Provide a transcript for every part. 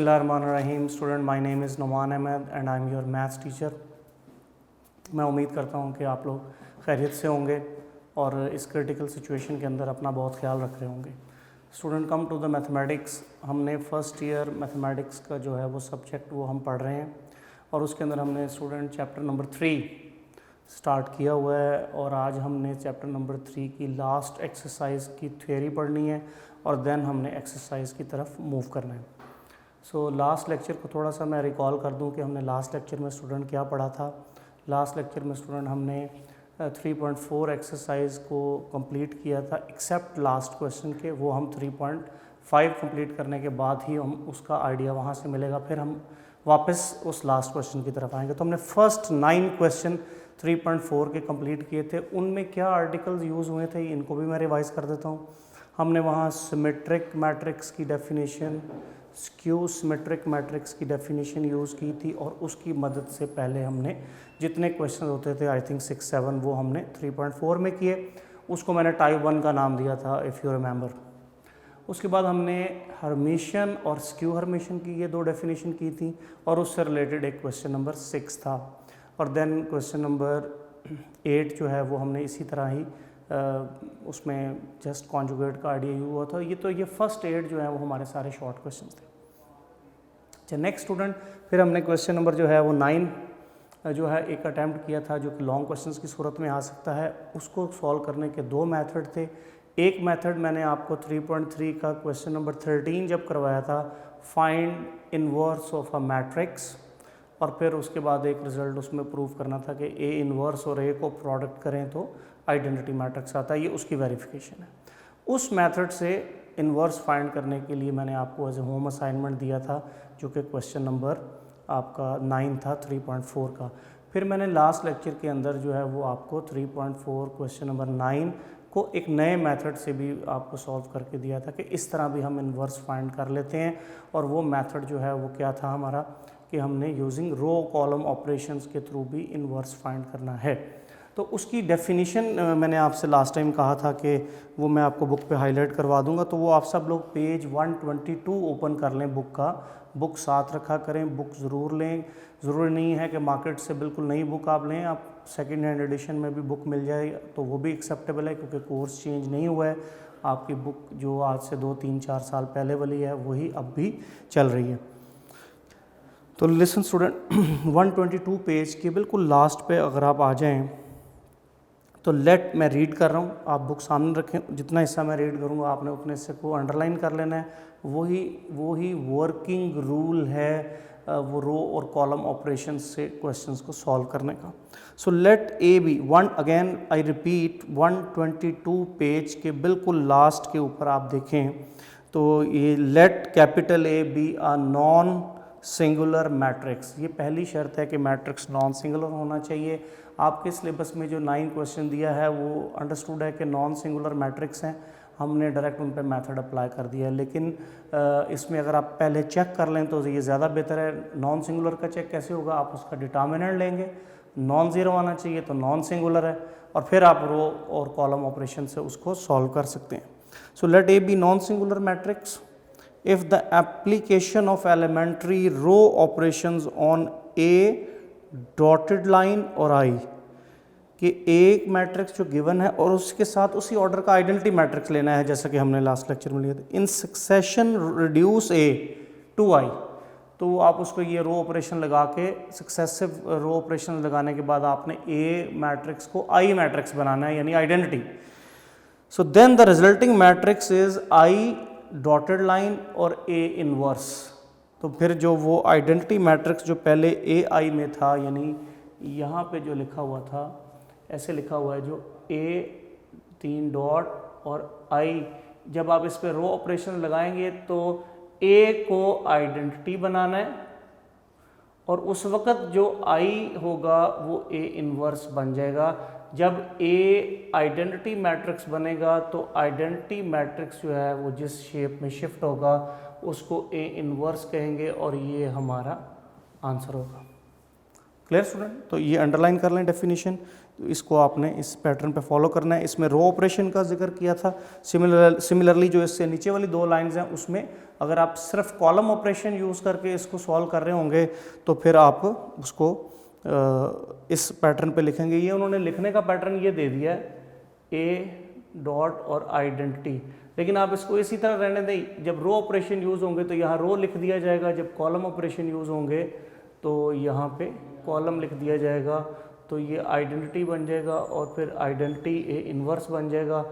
बिस्मिल्लाहिर्रहमानिर्रहीम। Student, my name is Numan Ahmad and I am your maths teacher. मैं उम्मीद करता हूँ कि आप लोग खैरियत से होंगे और इस क्रिटिकल सिचुएशन के अंदर अपना बहुत ख्याल रख रहे होंगे। Student, come to the mathematics. हमने फ़र्स्ट ईयर मैथमेटिक्स का जो है वो सब्जेक्ट वो हम पढ़ रहे हैं और उसके अंदर हमने स्टूडेंट चैप्टर नंबर 3 स्टार्ट किया हुआ है और आज हमने चैप्टर नंबर 3 की लास्ट एक्सरसाइज की थ्योरी पढ़नी है और देन हमने एक्सरसाइज की तरफ मूव करना है। सो लास्ट लेक्चर को थोड़ा सा मैं रिकॉल कर दूं कि हमने लास्ट लेक्चर में स्टूडेंट क्या पढ़ा था। लास्ट लेक्चर में स्टूडेंट हमने 3.4 एक्सरसाइज को कंप्लीट किया था एक्सेप्ट लास्ट क्वेश्चन के। वो हम 3.5 कंप्लीट करने के बाद ही हम उसका आइडिया वहाँ से मिलेगा, फिर हम वापस उस लास्ट क्वेश्चन की तरफ आएंगे। तो हमने फर्स्ट 9 क्वेश्चन 3.4 के कंप्लीट किए थे। उनमें क्या आर्टिकल्स यूज़ हुए थे इनको भी मैं रिवाइज़ कर देता हूँ। हमने वहाँ सिमेट्रिक मैट्रिक्स की डेफिनेशन, स्क्यू सिमेट्रिक मैट्रिक्स की डेफिनेशन यूज़ की थी और उसकी मदद से पहले हमने जितने क्वेश्चन होते थे आई थिंक 6-7 वो हमने 3.4 में किए। उसको मैंने टाइप 1 का नाम दिया था इफ़ यू रिमेंबर। उसके बाद हमने हर्मिशियन और स्क्यू हर्मिशियन की ये 2 डेफिनेशन की थी और उससे रिलेटेड एक क्वेश्चन नंबर 6 था। और देन क्वेश्चन नंबर 8 जो है वो हमने इसी तरह ही उसमें जस्ट कॉन्जुगेट का आइडिया हुआ था। ये फर्स्ट 8 जो है वो हमारे सारे शॉर्ट क्वेश्चन थे। अच्छा, नेक्स्ट स्टूडेंट, फिर हमने क्वेश्चन नंबर जो है वो 9 जो है एक अटैम्प्ट किया था जो कि लॉन्ग क्वेश्चंस की सूरत में आ सकता है। उसको सॉल्व करने के 2 मेथड थे। एक मेथड मैंने आपको 3.3 का क्वेश्चन नंबर 13 जब करवाया था, find inverse of a matrix, और फिर उसके बाद एक रिजल्ट उसमें प्रूव करना था कि ए इनवर्स और ए को प्रोडक्ट करें तो आइडेंटिटी मैट्रिक्स आता है। ये उसकी वेरिफिकेशन है। उस मेथड से इनवर्स फाइंड करने के लिए मैंने आपको एज ए होम असाइनमेंट दिया था जो कि क्वेश्चन नंबर आपका 9 था 3.4 का। फिर मैंने लास्ट लेक्चर के अंदर जो है वो आपको 3.4 क्वेश्चन नंबर 9 को एक नए मेथड से भी आपको सॉल्व करके दिया था कि इस तरह भी हम इनवर्स फाइंड कर लेते हैं। और वो मेथड जो है वो क्या था हमारा कि हमने यूजिंग रो कॉलम ऑपरेशंस के थ्रू भी इनवर्स फाइंड करना है। तो उसकी डेफिनेशन मैंने आपसे लास्ट टाइम कहा था कि वो मैं आपको बुक पे हाईलाइट करवा दूंगा। तो वो आप सब लोग पेज 122 ओपन कर लें बुक का, बुक साथ रखा करें, बुक ज़रूर लें। ज़रूरी नहीं है कि मार्केट से बिल्कुल नई बुक आप लें, आप सेकेंड हैंड एडिशन में भी बुक मिल जाए तो वो भी एक्सेप्टेबल है क्योंकि कोर्स चेंज नहीं हुआ है। आपकी बुक जो आज से 2-3-4 साल पहले वाली है वही अब भी चल रही है। तो लिसन स्टूडेंट, 122 पेज के बिल्कुल लास्ट पे अगर आप आ जाएं तो लेट, मैं रीड कर रहा हूँ, आप बुक सामने रखें। जितना हिस्सा मैं रीड करूँगा आपने उतने हिस्से को अंडरलाइन कर लेना है। वही वर्किंग रूल है वो रो और कॉलम ऑपरेशन से क्वेश्चंस को सॉल्व करने का। So let A be one, again I repeat, 122 page के बिल्कुल लास्ट के ऊपर आप देखें तो ये let capital A be a non singular matrix. ये पहली शर्त है कि मैट्रिक्स नॉन सिंगुलर होना चाहिए। आपके सिलेबस में जो 9 क्वेश्चन दिया है वो अंडरस्टूड है कि नॉन सिंगुलर मैट्रिक्स हैं, हमने डायरेक्ट उन पे मेथड अप्लाई कर दिया है। लेकिन इसमें अगर आप पहले चेक कर लें तो ये ज़्यादा बेहतर है। नॉन सिंगुलर का चेक कैसे होगा, आप उसका डिटर्मिनेंट लेंगे, नॉन ज़ीरो आना चाहिए तो नॉन सिंगुलर है, और फिर आप रो और कॉलम ऑपरेशन से उसको सॉल्व कर सकते हैं। So let A be non singular matrix if the application of elementary row operations on a dotted line और I, कि एक मैट्रिक्स जो गिवन है और उसके साथ उसी ऑर्डर का आइडेंटिटी मैट्रिक्स लेना है जैसा कि हमने लास्ट लेक्चर में लिया था। In succession reduce A to I, तो आप उसको ये रो ऑपरेशन लगा के, सक्सेसिव रो ऑपरेशन लगाने के बाद आपने ए मैट्रिक्स को I मैट्रिक्स बनाना है यानी identity. So then the resulting matrix is I dotted line और ए इनवर्स। तो फिर जो वो आइडेंटिटी मैट्रिक्स जो पहले ए आई में था, यानी यहाँ पे जो लिखा हुआ था ऐसे लिखा हुआ है जो ए 3 डॉट और आई, जब आप इस पे रो ऑपरेशन लगाएंगे तो ए को आइडेंटिटी बनाना है और उस वक़्त जो आई होगा वो ए इनवर्स बन जाएगा। जब ए आइडेंटिटी मैट्रिक्स बनेगा तो आइडेंटिटी मैट्रिक्स जो है वो जिस शेप में शिफ्ट होगा उसको ए इनवर्स कहेंगे और ये हमारा आंसर होगा। Clear student? तो ये अंडरलाइन कर लें डेफिनेशन, तो इसको आपने इस पैटर्न पे फॉलो करना है। इसमें रो ऑपरेशन का जिक्र किया था। सिमिलरली जो इससे नीचे वाली 2 लाइंस हैं उसमें अगर आप सिर्फ कॉलम ऑपरेशन यूज़ करके इसको सॉल्व कर रहे होंगे तो फिर आप उसको इस पैटर्न पे लिखेंगे। ये उन्होंने लिखने का पैटर्न ये दे दिया है, ए डॉट और आइडेंटिटी, लेकिन आप इसको इसी तरह रहने दें। जब रो ऑपरेशन यूज़ होंगे तो यहाँ रो लिख दिया जाएगा, जब कॉलम ऑपरेशन यूज़ होंगे तो यहाँ पे कॉलम लिख दिया जाएगा, तो ये आइडेंटिटी बन जाएगा और फिर आइडेंटिटी ए इन्वर्स बन जाएगा।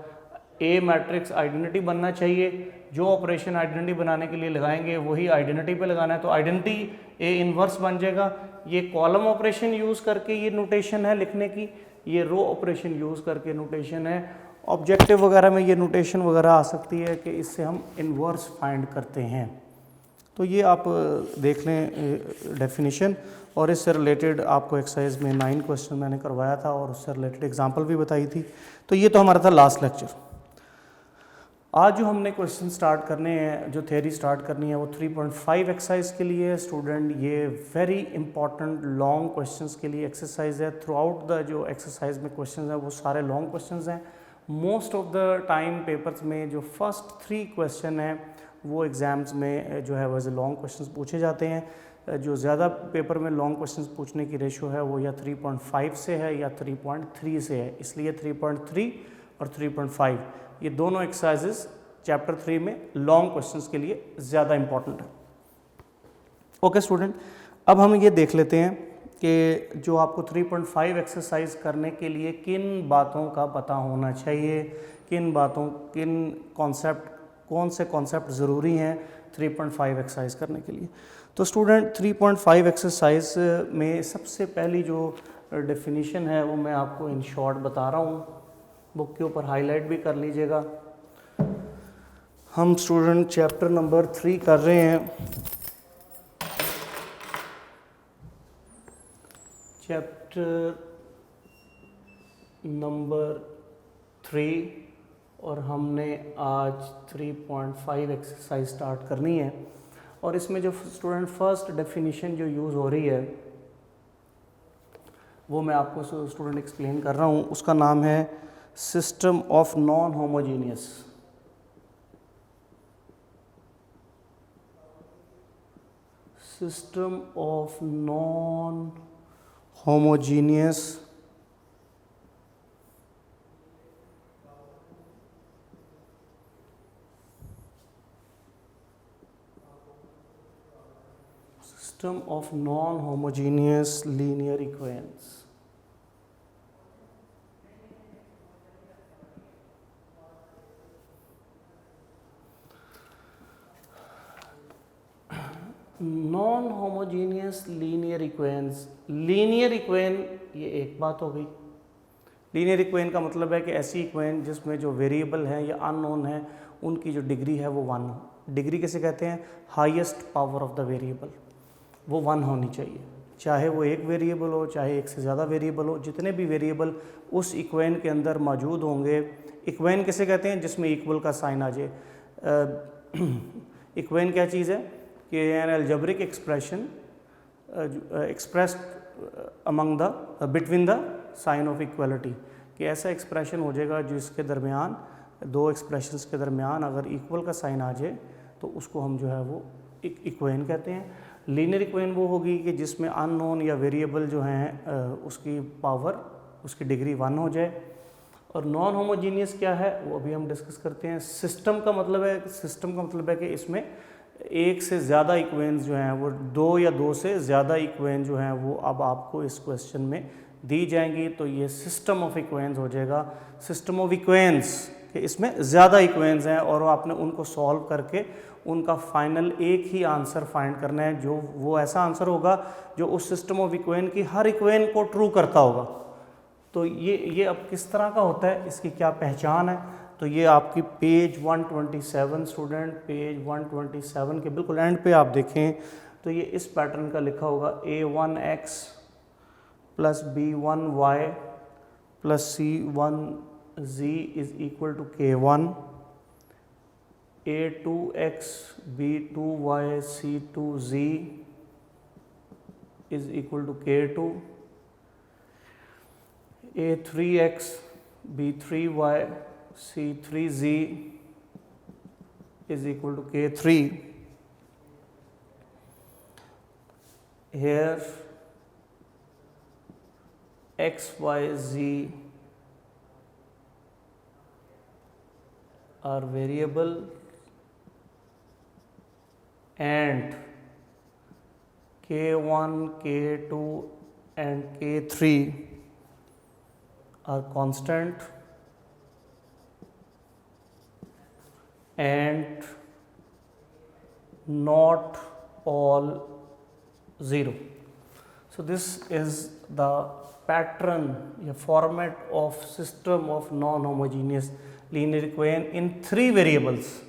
ए मैट्रिक्स आइडेंटिटी बनना चाहिए, जो ऑपरेशन आइडेंटिटी बनाने के लिए लगाएंगे वही आइडेंटिटी पे लगाना है, तो आइडेंटिटी ए इन्वर्स बन जाएगा। ये कॉलम ऑपरेशन यूज़ करके ये नोटेशन है लिखने की, ये रो ऑपरेशन यूज़ करके नोटेशन है। ऑब्जेक्टिव वगैरह में ये नोटेशन वगैरह आ सकती है कि इससे हम इन्वर्स फाइंड करते हैं। तो ये आप देख लें डेफिनेशन, और इससे रिलेटेड आपको एक्सरसाइज में 9 क्वेश्चन मैंने करवाया था और उससे रिलेटेड एग्जांपल भी बताई थी। तो ये तो हमारा था लास्ट लेक्चर। आज जो हमने क्वेश्चन स्टार्ट करने हैं, जो थ्योरी स्टार्ट करनी है वो 3.5 एक्सरसाइज के लिए स्टूडेंट। ये वेरी इंपॉर्टेंट लॉन्ग क्वेश्चंस के लिए एक्सरसाइज है। थ्रू आउट द जो एक्सरसाइज में क्वेश्चंस हैं वो सारे लॉन्ग क्वेश्चंस हैं। Most of the time papers में जो फर्स्ट 3 क्वेश्चन हैं वो एग्ज़ाम्स में जो है वह लॉन्ग क्वेश्चंस पूछे जाते हैं। जो ज़्यादा पेपर में लॉन्ग क्वेश्चंस पूछने की रेशो है वो या 3.5 से है या 3.3 से है, इसलिए 3.3 और 3.5 ये दोनों एक्सरसाइजेस चैप्टर 3 में लॉन्ग क्वेश्चंस के लिए ज़्यादा इंपॉर्टेंट है। ओके स्टूडेंट, अब हम ये देख लेते हैं कि जो आपको 3.5 एक्सरसाइज करने के लिए किन बातों का पता होना चाहिए, कौन से कॉन्सेप्ट ज़रूरी हैं 3.5 एक्सरसाइज करने के लिए। तो स्टूडेंट 3.5 एक्सरसाइज में सबसे पहली जो डेफिनेशन है वो मैं आपको इन शॉर्ट बता रहा हूँ, बुक के ऊपर हाईलाइट भी कर लीजिएगा। हम स्टूडेंट चैप्टर नंबर 3 कर रहे हैं, चैप्टर नंबर 3, और हमने आज 3.5 एक्सरसाइज स्टार्ट करनी है। और इसमें जो स्टूडेंट फर्स्ट डेफिनेशन जो यूज़ हो रही है वो मैं आपको स्टूडेंट एक्सप्लेन कर रहा हूँ। उसका नाम है system of non homogeneous. System of non homogeneous system of non-homogeneous linear equations। Non homogeneous linear equations, linear equation ये एक बात हो गई। लीनियर इक्वेन का मतलब है कि ऐसी इक्वेन जिसमें जो वेरिएबल है या अननोन है उनकी जो डिग्री है वो 1 हो। डिग्री कैसे कहते हैं? Highest power of the variable, वो 1 होनी चाहिए। चाहे वो एक वेरिएबल हो, चाहे एक से ज़्यादा वेरिएबल हो, जितने भी वेरिएबल उस इक्वेन के अंदर मौजूद होंगे। इक्वेन कैसे कहते हैं? जिसमें इक्वल का साइन आ जाए। इक्वेन क्या चीज़ है कि an algebraic expression expressed among the between the sign of equality, कि ऐसा एक्सप्रेशन हो जाएगा जिसके दरमियान, 2 एक्सप्रेशंस के दरमियान अगर इक्वल का साइन आ जाए तो उसको हम जो है वो इक्वेन कहते हैं। लीनियर इक्वेन वो होगी कि जिसमें अननोन या वेरिएबल जो हैं उसकी पावर, उसकी डिग्री 1 हो जाए। और नॉन होमोजीनियस क्या है वो अभी हम डिस्कस करते हैं। सिस्टम का मतलब है कि इसमें एक से ज़्यादा इक्वेन्स जो हैं वो 2 या 2 से ज़्यादा इक्वेन जो हैं वो अब आपको इस क्वेश्चन में दी जाएंगी, तो ये सिस्टम ऑफ इक्वेन्स हो जाएगा। सिस्टम ऑफ इक्वेन्स कि इसमें ज़्यादा इक्वेन्स हैं और आपने उनको सॉल्व करके उनका फाइनल एक ही आंसर फाइंड करना है, जो वो ऐसा आंसर होगा जो उस सिस्टम ऑफ इक्वेन की हर इक्वेन को ट्रू करता होगा। तो ये अब किस तरह का होता है, इसकी क्या पहचान है? तो ये आपकी पेज 127 स्टूडेंट, पेज 127 के बिल्कुल एंड पे आप देखें तो ये इस पैटर्न का लिखा होगा a1x plus b1y plus c1z is equal to k1, a2x b2y c2z is equal to K2, A3x, B3y, C3z is equal to K3. Here x, y, z are variable and K1, K2 and K3 are constant and not all 0. So this is the pattern, a format of system of non-homogeneous linear equation in 3 variables.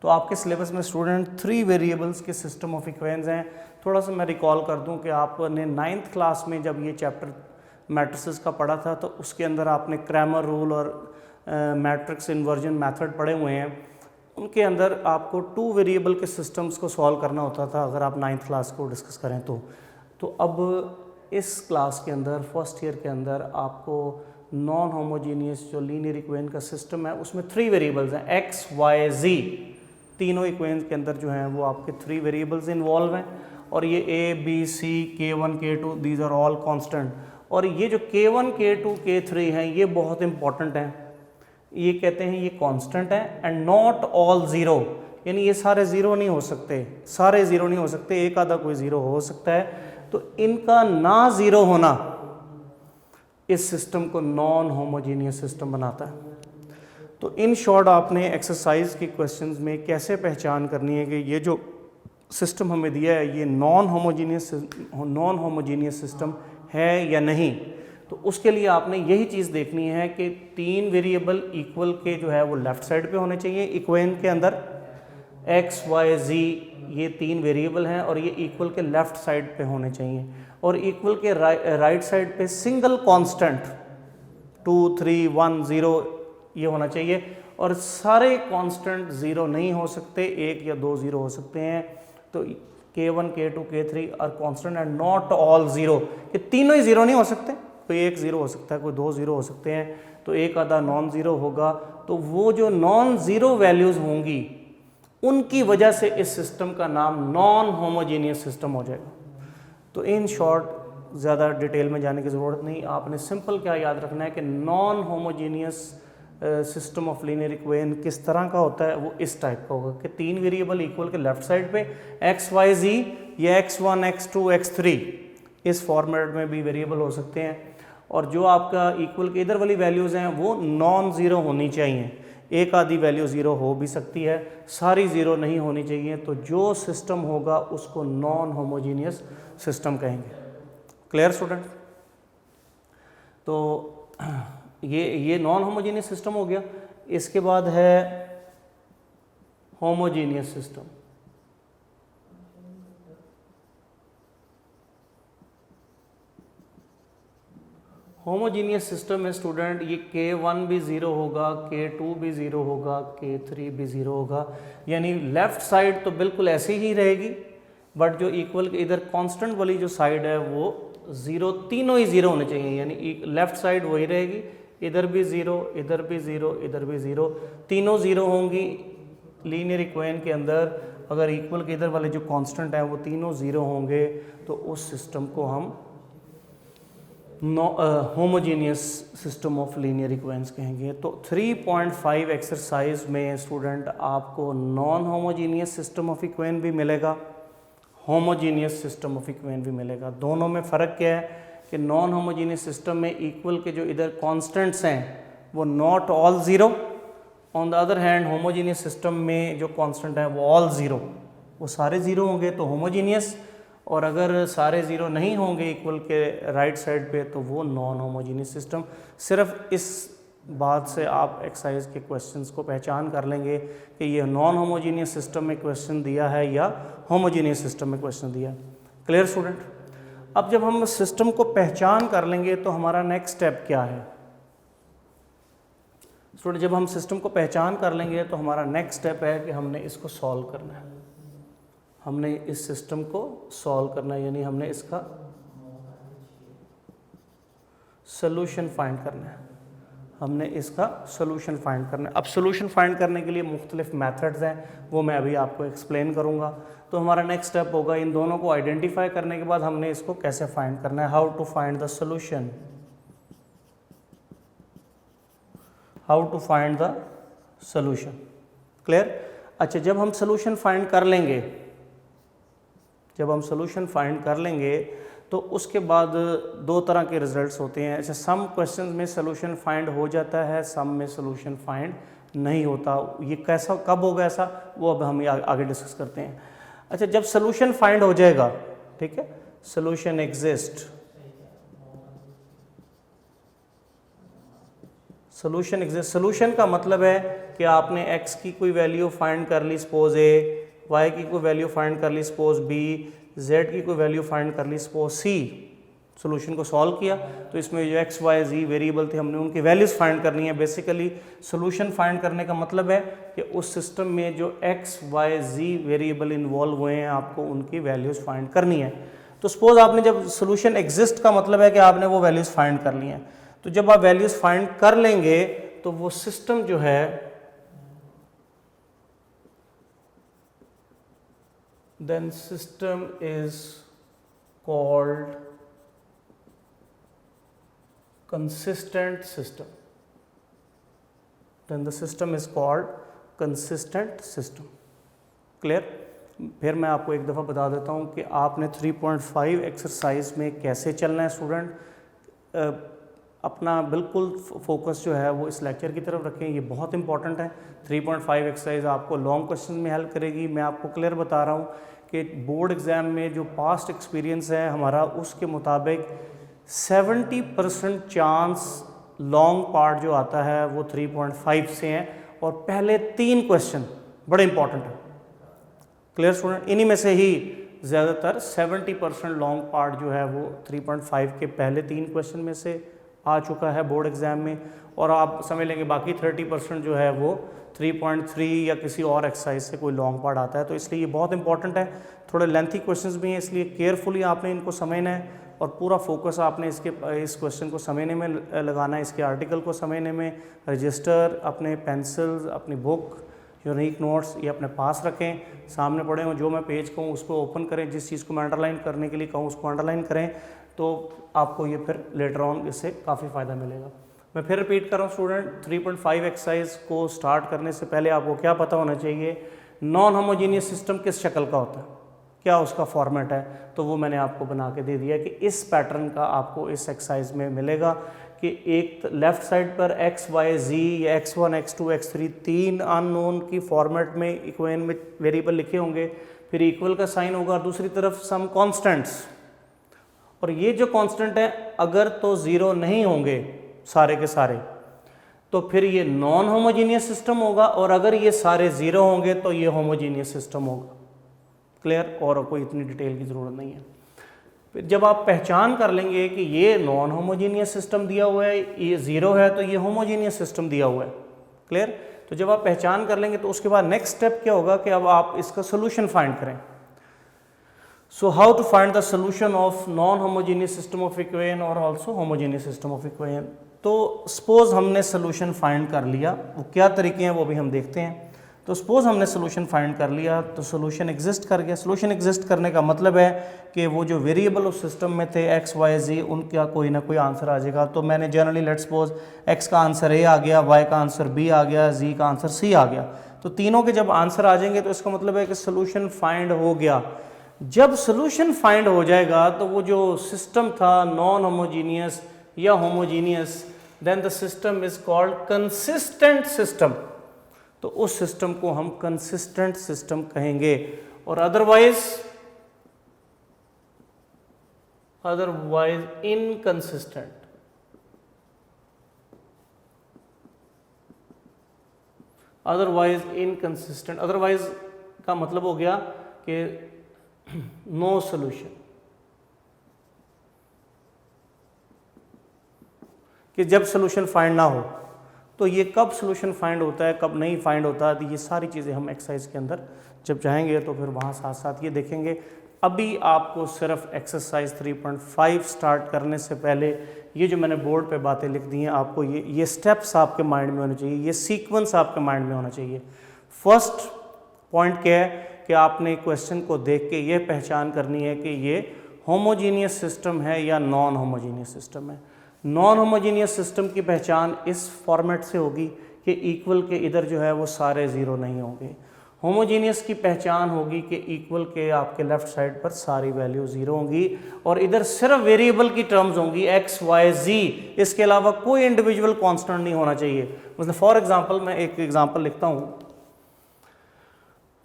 तो आपके syllabus में student 3 variables के system of equations हैं. थोड़ा सा मैं recall कर दूं कि आपने 9th क्लास में जब ये चैप्टर मैट्रिसेस का पढ़ा था तो उसके अंदर आपने क्रैमर रूल और मैट्रिक्स इन्वर्जन मेथड पढ़े हुए हैं. उनके अंदर आपको 2 वेरिएबल के सिस्टम्स को सॉल्व करना होता था अगर आप 9th क्लास को डिस्कस करें तो अब इस क्लास के अंदर फर्स्ट ईयर के अंदर आपको नॉन होमोजीनियस जो लीनियर इक्वेशन का सिस्टम है उसमें 3 वेरिएबल्स हैं, एक्स, वाई, जी. तीनों इक्वेशंस के अंदर जो हैं वो आपके 3 वेरिएबल्स इन्वॉल्व हैं और ये A, B, C, K1, K2 these are all constant. और ये जो K1, K2, K3 हैं ये बहुत इंपॉर्टेंट हैं. ये कहते हैं ये कांस्टेंट है एंड नॉट ऑल 0, यानी ये सारे 0 नहीं हो सकते, सारे 0 नहीं हो सकते, एक आधा कोई 0 हो सकता है. तो इनका ना 0 होना इस सिस्टम को नॉन होमोजीनियस सिस्टम बनाता है. तो इन शॉर्ट आपने एक्सरसाइज के क्वेश्चंस में कैसे पहचान करनी है कि ये जो सिस्टम हमें दिया है ये नॉन होमोजीनियस सिस्टम है या नहीं. तो उसके लिए आपने यही चीज़ देखनी है कि 3 वेरिएबल इक्वल के जो है वो लेफ्ट साइड पे होने चाहिए इक्वेशन के अंदर. एक्स, वाई, जी ये 3 वेरिएबल हैं और ये इक्वल के लेफ्ट साइड पे होने चाहिए और इक्वल के राइट साइड पे सिंगल कांस्टेंट 2, 3, 1, 0 ये होना चाहिए. और सारे कांस्टेंट 0 नहीं हो सकते, 1 या 2 0 हो सकते हैं. तो K1, K2, K3 are constant and not all 0. ये तीनों ही 0 नहीं हो सकते, कोई 1 0 हो सकता है, कोई 2 0 हो सकते हैं. तो एक आधा नॉन 0 होगा. तो वो जो नॉन 0 वैल्यूज़ होंगी उनकी वजह से इस सिस्टम का नाम नॉन होमोजीनियस सिस्टम हो जाएगा. तो इन शॉर्ट ज़्यादा डिटेल में जाने की ज़रूरत नहीं, आपने सिंपल क्या याद रखना है कि non homogeneous system of linear equation किस तरह का होता है. वो इस टाइप का होगा कि 3 वेरिएबल इक्वल के लेफ्ट साइड पे एक्स, वाई, जी या x1, x2, x3 इस फॉर्मेट में भी वेरिएबल हो सकते हैं. और जो आपका इक्वल के इधर वाली वैल्यूज़ हैं वो नॉन 0 होनी चाहिए. एक आधी वैल्यू 0 हो भी सकती है, सारी 0 नहीं होनी चाहिए. तो जो सिस्टम होगा उसको नॉन होमोजीनियस सिस्टम कहेंगे. Clear student? तो ये नॉन होमोजीनियस सिस्टम हो गया. इसके बाद है होमोजीनियस सिस्टम. होमोजीनियस सिस्टम में स्टूडेंट ये K1 भी 0 होगा, K2 भी 0 होगा, K3 भी 0 होगा. यानी लेफ्ट साइड तो बिल्कुल ऐसी ही रहेगी बट जो इक्वल इधर कांस्टेंट वाली जो साइड है वो 0, तीनों ही 0 होने चाहिए. यानी लेफ्ट साइड वही रहेगी, इधर भी 0, इधर भी 0, इधर भी 0, तीनों 0 होंगी लीनियर इक्वेशन के अंदर. अगर इक्वल के इधर वाले जो कांस्टेंट हैं वो तीनों 0 होंगे तो उस सिस्टम को हम homogeneous system of linear equations कहेंगे. तो 3.5 एक्सरसाइज में स्टूडेंट आपको non homogeneous system of equation भी मिलेगा, होमोजीनियस सिस्टम ऑफ इक्वेशन भी मिलेगा. दोनों में फ़र्क क्या है कि नॉन होमोजीनियस सिस्टम में इक्वल के जो इधर कांस्टेंट्स हैं वो not all 0, on the other hand homogeneous system में जो कांस्टेंट है वो ऑल 0, वो सारे 0 होंगे तो होमोजीनियस. और अगर सारे 0 नहीं होंगे इक्वल के राइट साइड पे तो वो नॉन होमोजीनियस सिस्टम. सिर्फ इस बात से आप एक्सरसाइज के क्वेश्चंस को पहचान कर लेंगे कि ये नॉन होमोजीनियस सिस्टम में क्वेश्चन दिया है या होमोजीनियस सिस्टम में क्वेश्चन दिया है. Clear student? अब जब हम सिस्टम को पहचान कर लेंगे तो हमारा नेक्स्ट स्टेप क्या है स्टूडेंट? जब हम सिस्टम को पहचान कर लेंगे तो हमारा नेक्स्ट स्टेप है कि हमने इसको सॉल्व करना है, हमने इस सिस्टम को सॉल्व करना है, यानी हमने इसका सोल्यूशन फाइंड करना है, हमने इसका सोल्यूशन फाइंड करना है। अब सोल्यूशन फाइंड करने के लिए मुख्तलिफ मेथड्स हैं, वो मैं अभी आपको एक्सप्लेन करूँगा। तो हमारा नेक्स्ट स्टेप होगा इन दोनों को आइडेंटिफाई करने के बाद हमने इसको कैसे फाइंड करना है, how to find the solution, how to find the solution. Clear? अच्छा, जब हम सोल्यूशन फाइंड कर लेंगे, जब हम सोल्यूशन फाइंड कर लेंगे तो उसके बाद दो तरह के रिजल्ट्स होते हैं। अच्छा, सम क्वेश्चंस में सोल्यूशन फाइंड हो जाता है, सम में सोल्यूशन फाइंड नहीं होता। ये कैसा, कब होगा ऐसा, वो अब हम आगे डिस्कस करते हैं। अच्छा, जब सोल्यूशन फाइंड हो जाएगा, ठीक है, solution exist, solution exist, solution का मतलब है कि आपने x की कोई वैल्यू फाइंड कर ली सपोज a, y की कोई वैल्यू फाइंड कर ली सपोज b, z की कोई वैल्यू फाइंड कर ली सपोज c। सोल्यूशन को सॉल्व किया तो इसमें जो x, y, z वेरिएबल थे हमने उनकी वैल्यूज फाइंड करनी है। बेसिकली सोल्यूशन फाइंड करने का मतलब है कि उस सिस्टम में जो x, y, z variable involve हुए हैं आपको उनकी वैल्यूज फाइंड करनी है। तो सपोज आपने, जब सोल्यूशन एग्जिस्ट का मतलब है कि आपने वो वैल्यूज फाइंड कर ली हैं, तो जब आप वैल्यूज फाइंड कर लेंगे तो वो सिस्टम जो है then system is called consistent system, then the system is called consistent system। Clear? फिर मैं आपको एक दफ़ा बता देता हूँ कि आपने 3.5 एक्सरसाइज में कैसे चलना है। स्टूडेंट अपना बिल्कुल फोकस जो है वो इस लेक्चर की तरफ रखें, ये बहुत इंपॉर्टेंट है। 3.5 एक्सरसाइज आपको लॉन्ग क्वेश्चन में हेल्प करेगी। मैं आपको क्लियर बता रहा हूँ कि बोर्ड एग्ज़ाम में जो पास्ट एक्सपीरियंस है हमारा, उसके मुताबिक 70% चांस लॉन्ग पार्ट जो आता है वो 3.5 से हैं, और पहले 3 क्वेश्चन बड़े इंपॉर्टेंट है। Clear student? इन्हीं में से ही ज़्यादातर 70% लॉन्ग पार्ट जो है वो 3.5 के पहले 3 क्वेश्चन में से आ चुका है बोर्ड एग्ज़ाम में, और आप समझ लेंगे बाकी 30% जो है वो 3.3 या किसी और एक्सरसाइज से कोई लॉन्ग पार्ट आता है। तो इसलिए ये बहुत इंपॉर्टेंट है। थोड़े लेंथी क्वेश्चंस भी हैं, इसलिए केयरफुली आपने इनको समझना है और पूरा फोकस आपने इस क्वेश्चन को समझने में लगाना है, इसके आर्टिकल को समझने में। रजिस्टर, अपने पेंसिल्स, अपनी बुक, यूनिक नोट्स ये अपने पास रखें, सामने पड़े हों। जो मैं पेज कहूँ उसको ओपन करें, जिस चीज़ को मैं अंडरलाइन करने के लिए कहूँ उसको अंडरलाइन करें, तो आपको ये फिर लेटर ऑन इससे काफ़ी फ़ायदा मिलेगा। मैं फिर रिपीट कर रहा हूँ स्टूडेंट, 3.5 एक्सरसाइज को स्टार्ट करने से पहले आपको क्या पता होना चाहिए, नॉन होमोजीनियस सिस्टम किस शक्ल का होता है, क्या उसका फॉर्मेट है। तो वो मैंने आपको बना के दे दिया कि इस पैटर्न का आपको इस एक्सरसाइज में मिलेगा कि एक लेफ़्ट साइड पर x, y, z या x1, x2, x3 3 अननोन की फॉर्मेट में इक्वेशन में वेरिएबल लिखे होंगे, फिर इक्वल का साइन होगा, और दूसरी तरफ सम कॉन्स्टेंट्स। और ये जो कांस्टेंट है अगर तो ज़ीरो नहीं होंगे सारे के सारे तो फिर ये नॉन होमोजीनियस सिस्टम होगा, और अगर ये सारे ज़ीरो होंगे तो ये होमोजीनियस सिस्टम होगा। क्लियर? और कोई इतनी डिटेल की ज़रूरत नहीं है। फिर जब आप पहचान कर लेंगे कि ये नॉन होमोजीनियस सिस्टम दिया हुआ है, ये ज़ीरो है, तो ये होमोजीनियस सिस्टम दिया हुआ है। क्लियर? तो जब आप पहचान कर लेंगे तो उसके बाद नेक्स्ट स्टेप क्या होगा कि अब आप इसका सोल्यूशन फाइंड करें। So how to find the solution of non-homogeneous system of equation और also homogeneous system of equation। तो suppose हमने solution find कर लिया, वो क्या तरीके हैं वो भी हम देखते हैं। तो suppose हमने solution find कर लिया तो solution exist कर गया। solution exist करने का मतलब है कि वो जो वेरिएबल उस सिस्टम में थे x, y, z उनका कोई ना कोई आंसर आ जाएगा। तो मैंने जनरली लेट्स सपोज x का आंसर a आ गया, y का आंसर b आ गया, z का आंसर c आ गया। तो तीनों के जब आंसर आ जाएंगे तो इसका मतलब है कि सोल्यूशन फाइंड हो गया। जब सोल्यूशन फाइंड हो जाएगा तो वो जो सिस्टम था नॉन होमोजीनियस या homogeneous, then the system is called consistent system. तो उस सिस्टम को हम कंसिस्टेंट सिस्टम कहेंगे, और अदरवाइज इनकंसिस्टेंट। अदरवाइज का मतलब हो गया कि नो सॉल्यूशन, कि जब सॉल्यूशन फाइंड ना हो। तो ये कब सॉल्यूशन फाइंड होता है, कब नहीं फाइंड होता, तो ये सारी चीज़ें हम एक्सरसाइज के अंदर जब जाएंगे तो फिर वहाँ साथ साथ ये देखेंगे। अभी आपको सिर्फ एक्सरसाइज 3.5 स्टार्ट करने से पहले ये जो मैंने बोर्ड पे बातें लिख दी हैं, आपको ये स्टेप्स आपके माइंड में होने चाहिए, ये सीक्वेंस आपके माइंड में होना चाहिए। फर्स्ट पॉइंट क्या है कि आपने क्वेश्चन को देख के ये पहचान करनी है कि ये होमोजीनियस सिस्टम है या नॉन होमोजीनियस सिस्टम है। नॉन होमोजीनियस सिस्टम की पहचान इस फॉर्मेट से होगी कि इक्वल के इधर जो है वो सारे ज़ीरो नहीं होंगे। होमोजीनियस की पहचान होगी कि इक्वल के आपके लेफ्ट साइड पर सारी वैल्यू ज़ीरो होंगी और इधर सिर्फ वेरिएबल की टर्म्स होंगी x, y, z, इसके अलावा कोई इंडिविजुअल कांस्टेंट नहीं होना चाहिए। मतलब फॉर एग्जांपल मैं एक एग्जांपल लिखता हूँ,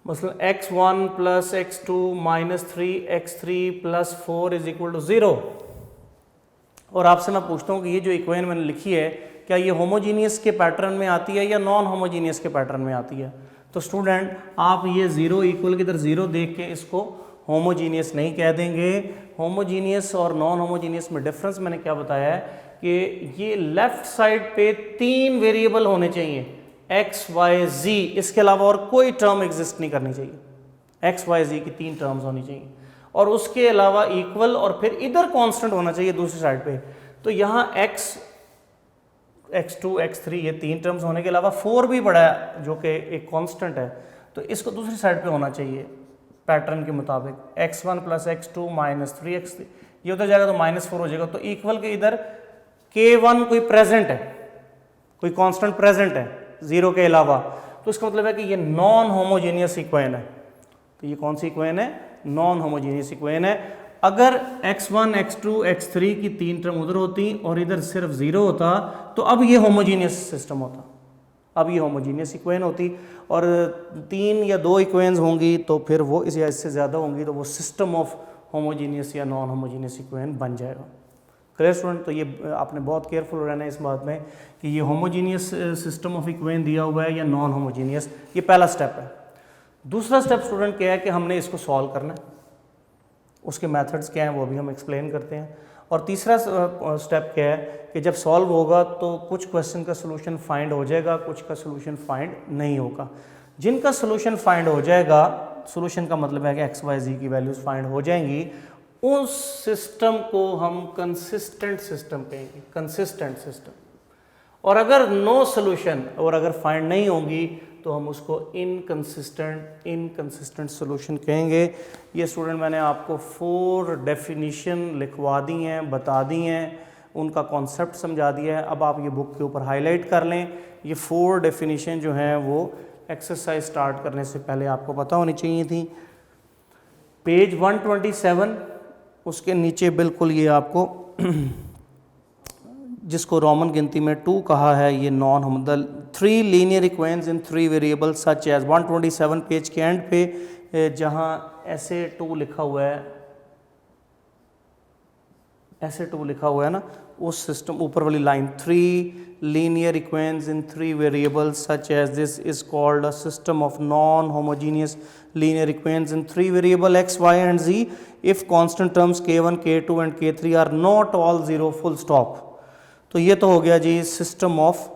मतलब x1 plus x2 minus 3x3 plus 4 is equal to 0। और आपसे मैं पूछता हूँ कि ये जो इक्वेशन मैंने लिखी है क्या ये होमोजीनियस के पैटर्न में आती है या नॉन होमोजीनियस के पैटर्न में आती है? तो स्टूडेंट आप ये ज़ीरो इक्वल की इधर ज़ीरो देख के इसको होमोजीनियस नहीं कह देंगे। होमोजीनियस और नॉन होमोजीनियस में डिफरेंस मैंने क्या बताया है कि ये लेफ्ट साइड पे 3 वेरिएबल होने चाहिए, x, y, z, इसके अलावा और कोई टर्म एग्जिस्ट नहीं करनी चाहिए। x, y, z की 3 टर्म्स होनी चाहिए और उसके अलावा इक्वल और फिर इधर कांस्टेंट होना चाहिए दूसरी साइड पे। तो यहाँ x, x2, x3 ये 3 टर्म्स होने के अलावा 4 भी बड़ा है जो कि एक कांस्टेंट है, तो इसको दूसरी साइड पे होना चाहिए पैटर्न के मुताबिक। x1 plus x2 minus 3x3 ये उधर जाएगा तो माइनस 4 हो जाएगा। तो इक्वल के इधर k1 कोई प्रेजेंट है, कोई कांस्टेंट प्रेजेंट है ज़ीरो के अलावा, तो इसका मतलब है कि ये नॉन होमोजीनियस इक्वेशन है। तो ये कौन सी इक्वेशन है? नॉन होमोजीनियस इक्वेशन है। अगर x1, x2, x3 की 3 टर्म उधर होती और इधर सिर्फ 0 होता तो अब ये होमोजीनियस सिस्टम होता, अब ये होमोजीनियस इक्वेशन होती। और 3 या 2 इक्वेशंस होंगी तो फिर वो इस या इससे ज़्यादा होंगी तो वो सिस्टम ऑफ होमोजीनियस या नॉन होमोजीनियस इक्वेशन बन जाएगा। Clear student? तो ये आपने बहुत केयरफुल रहना है इस बात में कि ये होमोजीनियस सिस्टम ऑफ इक्वेशन दिया हुआ है या नॉन होमोजीनियस, ये पहला स्टेप है। दूसरा स्टेप स्टूडेंट क्या है कि हमने इसको सॉल्व करना है, उसके मेथड्स क्या हैं वो भी हम एक्सप्लेन करते हैं। और तीसरा स्टेप क्या है कि जब सॉल्व होगा तो कुछ क्वेश्चन का सोल्यूशन फाइंड हो जाएगा, कुछ का सोल्यूशन फाइंड नहीं होगा। जिनका सोल्यूशन फाइंड हो जाएगा, सोल्यूशन का मतलब है कि x, y, z की वैल्यूज फाइंड हो जाएंगी, उस सिस्टम को हम कंसिस्टेंट सिस्टम कहेंगे, कंसिस्टेंट सिस्टम। और अगर नो सोल्यूशन और अगर फाइंड नहीं होंगी तो हम उसको इनकंसिस्टेंट सोल्यूशन कहेंगे। ये स्टूडेंट मैंने आपको 4 डेफिनेशन लिखवा दी हैं, बता दी हैं, उनका कॉन्सेप्ट समझा दिया है। अब आप ये बुक के ऊपर हाईलाइट कर लें। ये 4 डेफिनेशन जो हैं वो एक्सरसाइज स्टार्ट करने से पहले आपको पता होनी चाहिए थी। पेज 127 उसके नीचे बिल्कुल ये आपको जिसको रोमन गिनती में 2 कहा है, ये non homo 3 linear equations in 3 variables such as 127 page के एंड पे जहाँ ऐसे 2 लिखा हुआ है, ऐसे 2 लिखा हुआ है ना, उस सिस्टम ऊपर वाली line 3 linear equations in 3 variables such as this is called a system of non homogeneous linear equations in 3 variable x, y and z if constant terms k1, k2 and k3 are not all 0 full stop। तो ये तो हो गया जी system of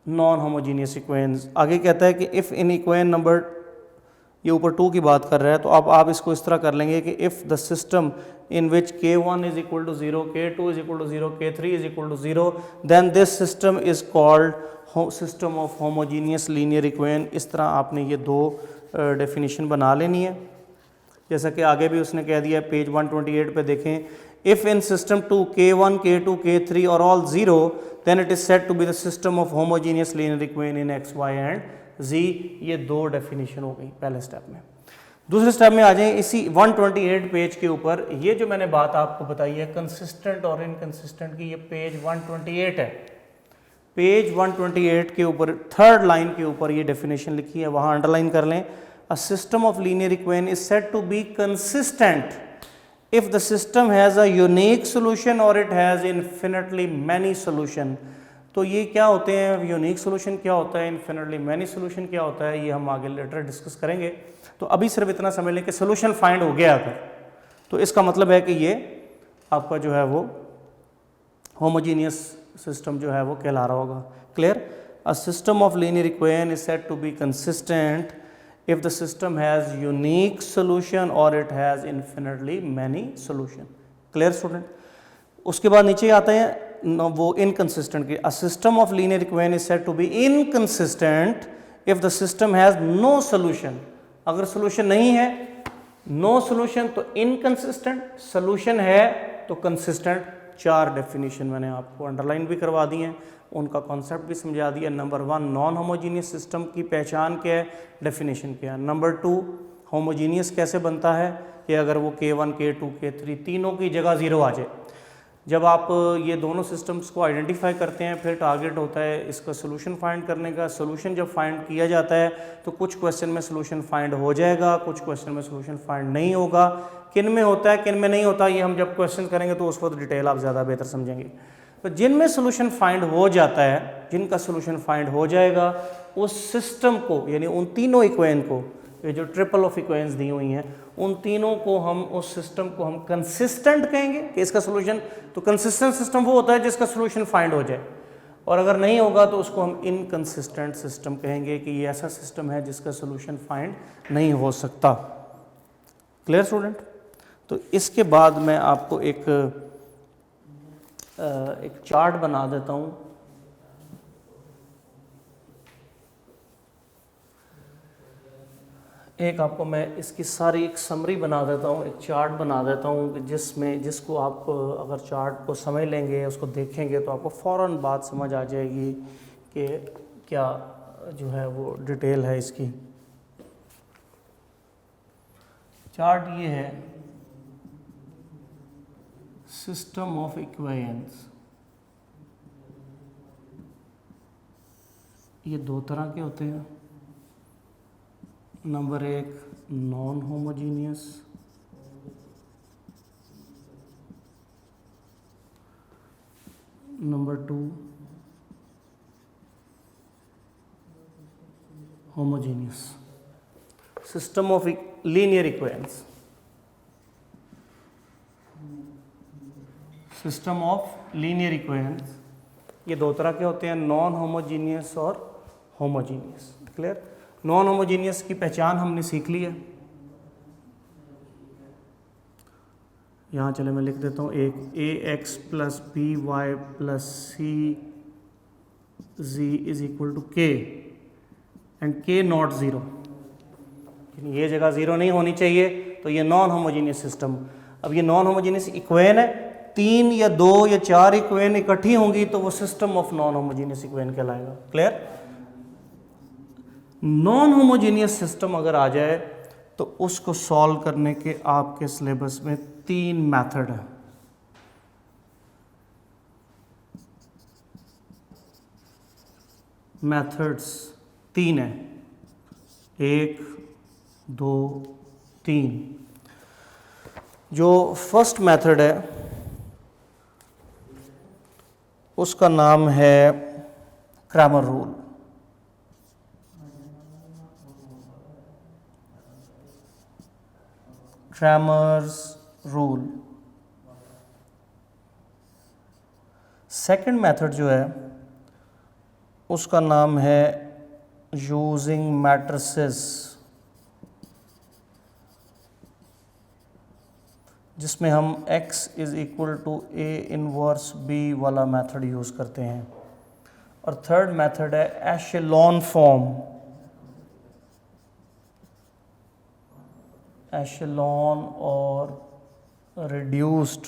non homogeneous equations. आगे कहता है कि इफ़ इन इक्वेशन नंबर, ये ऊपर 2 की बात कर रहा है, तो अब आप इसको इस तरह कर लेंगे कि if the system in which k1 is equal to 0, k2 is equal to 0, k3 is equal to 0, then this system is called system of homogeneous linear equation. इस तरह आपने ये 2 डेफिनेशन बना लेनी है। जैसा कि आगे भी उसने कह दिया, पेज 128 पे देखें, if in system 2 k1, k2, k3 are all 0 then it is said to be the system of homogeneous linear equation in x, y and z। ये 2 डेफिनेशन हो गई पहले स्टेप में। दूसरे स्टेप में आ जाएं, इसी 128 पेज के ऊपर ये जो मैंने बात आपको बताई है कंसिस्टेंट और इनकंसिस्टेंट की, ये पेज 128 है। पेज 128 के ऊपर 3rd लाइन के ऊपर ये डेफिनेशन लिखी है, वहाँ अंडरलाइन कर लें। A system of linear equation is said to be consistent if the system has a unique solution or it has infinitely many solution। तो ये क्या होते हैं, यूनिक सोल्यूशन क्या होता है, इन्फिनिटली मैनी सोल्यूशन क्या होता है, ये हम आगे लेटर डिस्कस करेंगे। तो अभी सिर्फ इतना समझ लें कि सोल्यूशन फाइंड हो गया अगर, तो इसका मतलब है कि ये आपका जो है वो होमोजीनियस सिस्टम जो है वो कहला रहा होगा। Clear? A system of linear equation is said to be consistent if the system has unique solution or it has infinitely many solution. Clear student? उसके बाद नीचे आते हैं वो inconsistent की. A system of linear equation is said to be inconsistent if the system has no solution. अगर solution नहीं है, no solution तो inconsistent, solution है तो consistent. 4 डेफिनेशन मैंने आपको अंडरलाइन भी करवा दी हैं, उनका कॉन्सेप्ट भी समझा दिया. नंबर 1 नॉन होमोजीनियस सिस्टम की पहचान क्या है, डेफिनेशन क्या है. नंबर 2 होमोजीनियस कैसे बनता है कि अगर वो K1 K2 K3 तीनों की जगह 0 आ जाए. जब आप ये दोनों सिस्टम्स को आइडेंटिफाई करते हैं फिर टारगेट होता है इसका सोल्यूशन फाइंड करने का. सोल्यूशन जब फाइंड किया जाता है तो कुछ क्वेश्चन में सोल्यूशन फाइंड हो जाएगा, कुछ क्वेश्चन में सोल्यूशन फाइंड नहीं होगा. किन में होता है किन में नहीं होता, ये हम जब क्वेश्चन करेंगे तो उस वक्त डिटेल आप ज़्यादा बेहतर समझेंगे. तो जिनमें सोल्यूशन फाइंड हो जाता है, जिनका सोल्यूशन फाइंड हो जाएगा, उस सिस्टम को यानी उन तीनों इक्वेशन को, ये जो ट्रिपल ऑफ इक्वेशंस दी हुई हैं, उन तीनों को हम, उस सिस्टम को हम कंसिस्टेंट कहेंगे कि इसका सोल्यूशन. तो कंसिस्टेंट सिस्टम वो होता है जिसका सोल्यूशन फाइंड हो जाए, और अगर नहीं होगा तो उसको हम इनकंसिस्टेंट सिस्टम कहेंगे कि ये ऐसा सिस्टम है जिसका सोल्यूशन फाइंड नहीं हो सकता. Clear student? तो इसके बाद मैं आपको एक चार्ट बना देता हूँ. एक आपको मैं इसकी सारी एक समरी बना देता हूँ, एक चार्ट बना देता हूँ जिसको आप अगर चार्ट को समझ लेंगे, उसको देखेंगे तो आपको फ़ौरन बात समझ आ जाएगी कि क्या जो है वो डिटेल है इसकी. चार्ट ये है सिस्टम ऑफ इक्वेशंस. ये 2 तरह के होते हैं. Number 1 non homogeneous, number 2 homogeneous. System of linear equations. System of linear equations ये 2 तरह के होते हैं, नॉन होमोजीनियस और होमोजीनियस. क्लियर? नॉन होमोजीनियस की पहचान हमने सीख ली है. यहाँ चले मैं लिख देता हूँ एक ax + by + cz = k and k not 0. ये जगह 0 नहीं होनी चाहिए, तो ये नॉन होमोजीनियस सिस्टम. अब ये नॉन होमोजीनियस इक्वेशन है, 3 या 2 या 4 इक्वेशन इकट्ठी होंगी तो वो system of non homogeneous equation कहलाएगा. क्लियर? नॉन होमोजीनियस सिस्टम अगर आ जाए तो उसको सॉल्व करने के आपके सिलेबस में 3 मेथड हैं. मेथड्स 3 हैं, 1 2 3. जो फर्स्ट मेथड है उसका नाम है Cramer rule. Cramer's rule. Second method जो है उसका नाम है यूजिंग मैट्रिसेस, जिसमें हम x = a इनवर्स b वाला मेथड यूज़ करते हैं. और थर्ड मेथड है एशेलॉन फॉर्म. एशेलॉन और रिड्यूस्ड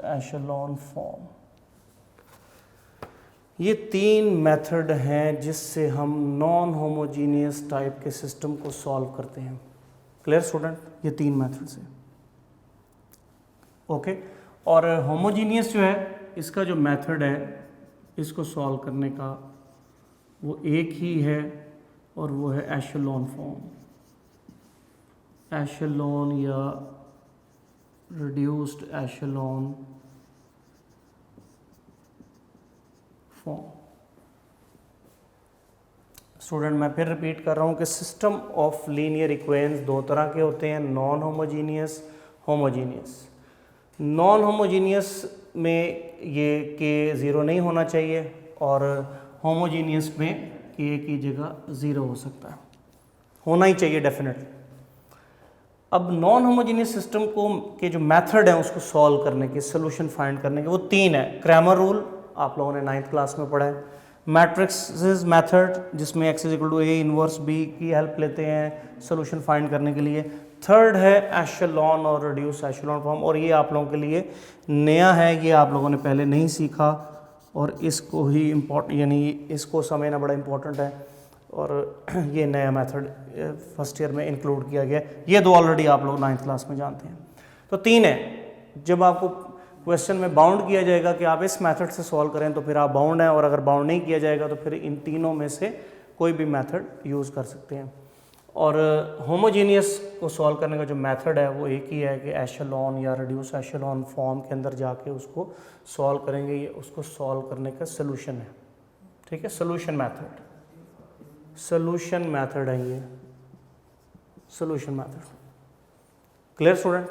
एशेलॉन फॉर्म. ये 3 मेथड हैं जिससे हम नॉन होमोजीनियस टाइप के सिस्टम को सॉल्व करते हैं. Clear student? ये 3 मेथड्स हैं. ओके. और होमोजीनियस जो है इसका जो मेथड है इसको सॉल्व करने का वो एक ही है और वो है एशेलॉन फॉर्म. एशेलॉन या रिड्यूस्ड एशेलॉन फॉर्म. स्टूडेंट मैं फिर रिपीट कर रहा हूँ कि सिस्टम ऑफ लीनियर इक्वेशंस 2 तरह के होते हैं, non homogeneous, homogeneous. Non homogeneous में ये के ज़ीरो नहीं होना चाहिए, और होमोजीनियस में के की जगह ज़ीरो हो सकता है, होना ही चाहिए डेफिनेटली। अब नॉन होमोजीनियस सिस्टम को के जो मेथड है उसको सॉल्व करने के, सोल्यूशन फाइंड करने के, वो तीन है। क्रैमर रूल आप लोगों ने 9th क्लास में पढ़ा है, मैट्रिक्स मेथड जिसमें x = a इनवर्स b की हेल्प लेते हैं सोल्यूशन फाइंड करने के लिए। थर्ड है एशेलॉन और रिड्यूस एशेलॉन फॉर्म, और ये आप लोगों के लिए नया है, ये आप लोगों ने पहले नहीं सीखा, और इसको ही यानी इसको समझना बड़ा इम्पोर्टेंट है, और ये नया मेथड फर्स्ट ईयर में इंक्लूड किया गया। ये दो ऑलरेडी आप लोग 9th क्लास में जानते हैं। तो तीन है, जब आपको क्वेश्चन में बाउंड किया जाएगा कि आप इस मेथड से सॉल्व करें तो फिर आप बाउंड हैं, और अगर बाउंड नहीं किया जाएगा तो फिर इन तीनों में से कोई भी मेथड यूज़ कर सकते हैं। और होमोजीनियस को सॉल्व करने का जो मेथड है वो एक ही है कि एशेलॉन या रिड्यूस एशेलॉन फॉर्म के अंदर जाके उसको सॉल्व करेंगे, ये उसको सॉल्व करने का सोल्यूशन है। ठीक है, सोल्यूशन मेथड है ये, सोल्यूशन मेथड। Clear student?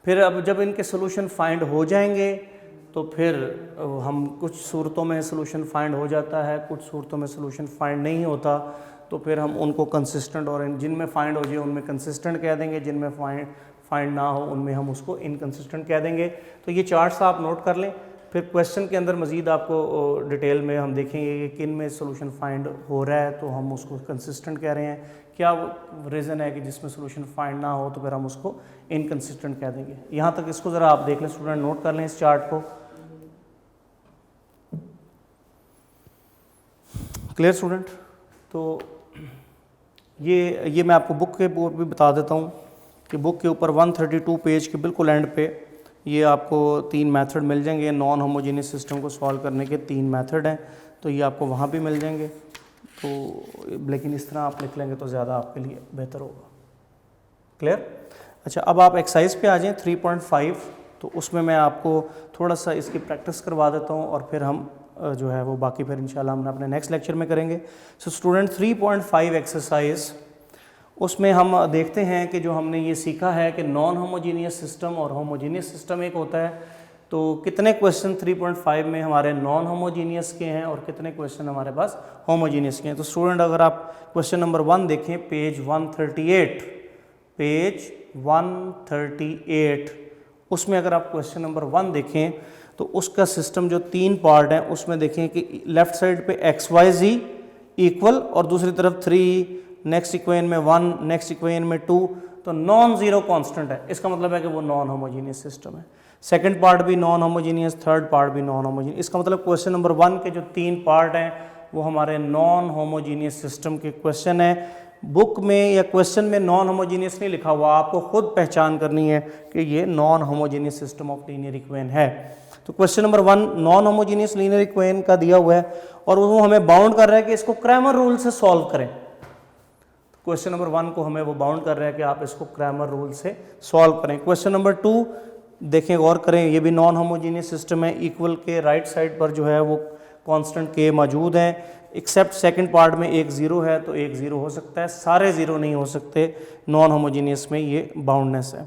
फिर अब जब इनके सोल्यूशन फाइंड हो जाएंगे तो फिर हम कुछ सूरतों में सोल्यूशन फाइंड हो जाता है, कुछ सूरतों में सोल्यूशन फाइंड नहीं होता, तो फिर हम उनको कंसिस्टेंट, और जिनमें फाइंड हो जाए उनमें कंसिस्टेंट कह देंगे, जिनमें फाइंड ना हो उनमें हम उसको इनकंसिस्टेंट कह देंगे। तो ये चार्ट्स आप नोट कर लें, फिर क्वेश्चन के अंदर मज़ीद आपको डिटेल में हम देखेंगे कि किन में सोल्यूशन फाइंड हो रहा है तो हम उसको कंसिस्टेंट कह रहे हैं, क्या रीज़न है कि जिसमें सोल्यूशन फाइंड ना हो तो फिर हम उसको इनकंसिस्टेंट कह देंगे। यहाँ तक इसको ज़रा आप देख लें स्टूडेंट, नोट कर लें इस चार्ट को। Clear student? तो ये मैं आपको बुक के ऊपर भी बता देता हूँ कि बुक के ऊपर 132 पेज के बिल्कुल एंड पे ये आपको तीन मेथड मिल जाएंगे। नॉन होमोजेनियस सिस्टम को सॉल्व करने के तीन मेथड हैं, तो ये आपको वहाँ भी मिल जाएंगे। तो लेकिन इस तरह आप लिख लेंगे तो ज़्यादा आपके लिए बेहतर होगा। क्लियर? अच्छा, अब आप एक्सरसाइज पे आ जाएं 3.5। तो उसमें मैं आपको थोड़ा सा इसकी प्रैक्टिस करवा देता हूँ, और फिर हम जो है वो बाकी फिर इंशाल्लाह हम अपने नेक्स्ट लेक्चर में करेंगे। सो स्टूडेंट 3.5 एक्सरसाइज, उसमें हम देखते हैं कि जो हमने ये सीखा है कि नॉन होमोजीनियस सिस्टम और होमोजीनियस सिस्टम एक होता है, तो कितने क्वेश्चन 3.5 में हमारे नॉन होमोजीनियस के हैं और कितने क्वेश्चन हमारे पास होमोजीनियस के हैं। तो स्टूडेंट अगर आप क्वेश्चन नंबर 1 देखें, पेज 138, उसमें अगर आप क्वेश्चन नंबर 1 देखें तो उसका सिस्टम जो तीन पार्ट हैं उसमें देखें कि लेफ्ट साइड पे XYZ इक्वल और दूसरी तरफ 3, नेक्स्ट इक्वेशन में 1, नेक्स्ट इक्वेशन में 2, तो नॉन जीरो कांस्टेंट है। इसका मतलब है कि वो नॉन होमोजीनियस सिस्टम है। सेकंड पार्ट भी नॉन होमोजीनियस, थर्ड पार्ट भी नॉन होमोजीनियस। इसका मतलब क्वेश्चन नंबर 1 के जो तीन पार्ट हैं वो हमारे नॉन होमोजीनियस सिस्टम के क्वेश्चन है। बुक में या क्वेश्चन में नॉन होमोजीनियस नहीं लिखा हुआ, आपको खुद पहचान करनी है कि ये non homogeneous system of linear equation है। तो question number 1 non homogeneous linear equation का दिया हुआ है और वो हमें बाउंड कर रहा है कि इसको क्रैमर रूल से सॉल्व करें। क्वेश्चन नंबर 1 को हमें वो बाउंड कर रहा है कि आप इसको क्रैमर रूल से सॉल्व करें। क्वेश्चन नंबर 2 देखें, गौर करें, ये भी नॉन होमोजीनियस सिस्टम है। इक्वल के राइट साइड पर जो है वो कांस्टेंट के मौजूद हैं, एक्सेप्ट सेकंड पार्ट में एक ज़ीरो है तो एक ज़ीरो हो सकता है, सारे ज़ीरो नहीं हो सकते। नॉन होमोजीनियस में ये बाउंडनेस है।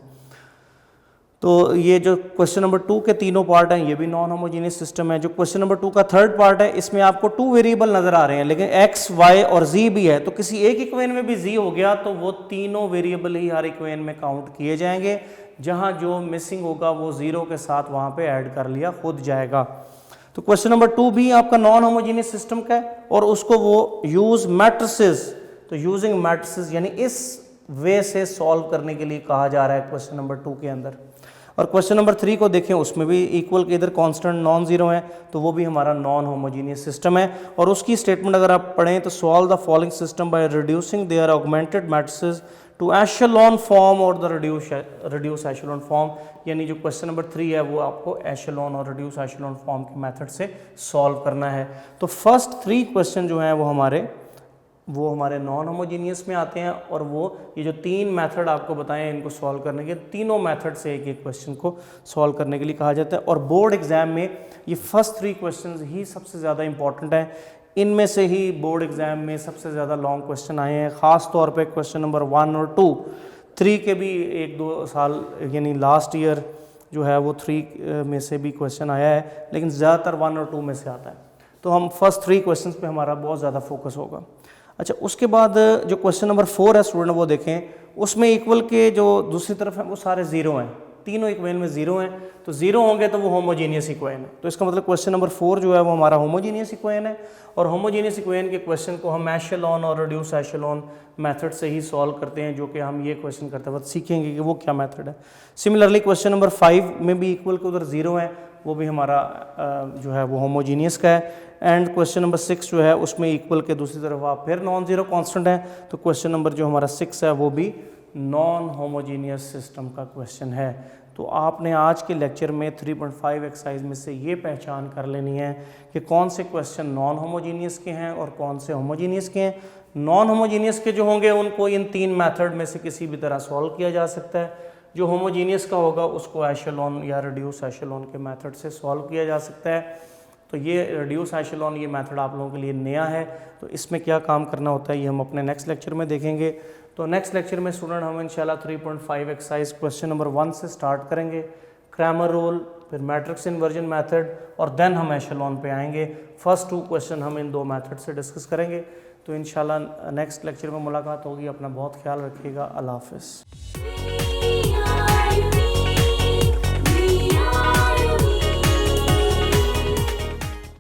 तो ये जो क्वेश्चन नंबर 2 के तीनों पार्ट हैं ये भी नॉन होमोजीनियस सिस्टम है। जो क्वेश्चन नंबर 2 का थर्ड पार्ट है इसमें आपको 2 वेरिएबल नज़र आ रहे हैं, लेकिन x, y और z भी है। तो किसी एक इक्वेशन में भी z हो गया तो वो तीनों वेरिएबल ही हर इक्वेशन में काउंट किए जाएंगे। जहाँ जो मिसिंग होगा वो ज़ीरो के साथ वहाँ पे ऐड कर लिया खुद जाएगा। तो क्वेश्चन नंबर 2 भी आपका नॉन होमोजीनियस सिस्टम का है और उसको वो यूज़ मैट्रिसेस, तो यूजिंग मैट्रिसेस यानी इस वे से सॉल्व करने के लिए कहा जा रहा है क्वेश्चन नंबर 2 के अंदर। और क्वेश्चन नंबर 3 को देखें, उसमें भी इक्वल के इधर कांस्टेंट नॉन जीरो है तो वो भी हमारा नॉन होमोजीनियस सिस्टम है। और उसकी स्टेटमेंट अगर आप पढ़ें तो solve the following system by reducing their augmented matrices to echelon form और द रिड्यूस एशेलॉन फॉर्म, यानी जो क्वेश्चन नंबर 3 है वो आपको एशेलॉन और रिड्यूस एशेलॉन फॉर्म के मेथड से सॉल्व करना है। तो फर्स्ट 3 क्वेश्चन जो हैं वो हमारे नॉन होमोजीनियस में आते हैं, और वो ये जो 3 मेथड आपको बताएं इनको सॉल्व करने के, तीनों मेथड से एक एक क्वेश्चन को सॉल्व करने के लिए कहा जाता है। और बोर्ड एग्जाम में ये फर्स्ट 3 क्वेश्चन ही सबसे ज़्यादा इंपॉर्टेंट हैं। इनमें से ही बोर्ड एग्जाम में सबसे ज़्यादा लॉन्ग क्वेश्चन आए हैं, ख़ास तौर पे क्वेश्चन नंबर 1 और 2। 3 के भी 1-2 साल यानी लास्ट ईयर जो है वो 3 में से भी क्वेश्चन आया है, लेकिन ज़्यादातर 1 और 2 में से आता है। तो हम फर्स्ट 3 क्वेश्चंस पे हमारा बहुत ज़्यादा फोकस होगा। अच्छा, उसके बाद जो क्वेश्चन नंबर 4 है स्टूडेंट वो देखें, उसमें इक्वल के जो दूसरी तरफ है वो सारे ज़ीरो हैं, तीनों इक्वेशन में ज़ीरो हैं, तो ज़ीरो होंगे तो वो होमोजीनियस इक्वेशन है। तो इसका मतलब क्वेश्चन नंबर 4 जो है वो हमारा होमोजीनियस इक्वेशन है, और होमोजीनियस इक्वेशन के क्वेश्चन को हम एशेलॉन और रिड्यूस एशेलॉन मेथड से ही सॉल्व करते हैं, जो कि हम ये क्वेश्चन करते वक्त सीखेंगे कि वो क्या मेथड है। सिमिलरली क्वेश्चन नंबर 5 में भी इक्वल के उधर ज़ीरो है, वो भी हमारा जो है वो होमोजीनियस का है। एंड क्वेश्चन नंबर 6 जो है उसमें इक्वल के दूसरी तरफ आप फिर नॉन ज़ीरो कांस्टेंट है, तो क्वेश्चन नंबर जो हमारा 6 है वो भी नॉन होमोजीनियस सिस्टम का क्वेश्चन है। तो आपने आज के लेक्चर में 3.5 एक्सरसाइज में से ये पहचान कर लेनी है कि कौन से क्वेश्चन नॉन होमोजीनियस के हैं और कौन से होमोजीनियस के हैं। नॉन होमोजीनियस के जो होंगे उनको इन 3 मेथड में से किसी भी तरह सॉल्व किया जा सकता है, जो होमोजीनियस का होगा उसको एशेलॉन या रिड्यूस एशेलॉन के मेथड से सॉल्व किया जा सकता है। तो ये रिड्यूस एशेलॉन ये मेथड आप लोगों के लिए नया है, तो इसमें क्या काम करना होता है ये हम अपने नेक्स्ट लेक्चर में देखेंगे। तो नेक्स्ट लेक्चर में स्टूडेंट हम इंशाल्लाह 3.5 एक्सरसाइज क्वेश्चन नंबर 1 से स्टार्ट करेंगे, क्रैमर रूल, फिर मैट्रिक्स इन्वर्जन मेथड, और देन हम एशेलॉन पे आएंगे। फर्स्ट 2 क्वेश्चन हम इन 2 मेथड से डिस्कस करेंगे। तो इंशाल्लाह नेक्स्ट लेक्चर में मुलाकात होगी। अपना बहुत ख्याल रखिएगा। अल्लाह हाफ़िज़।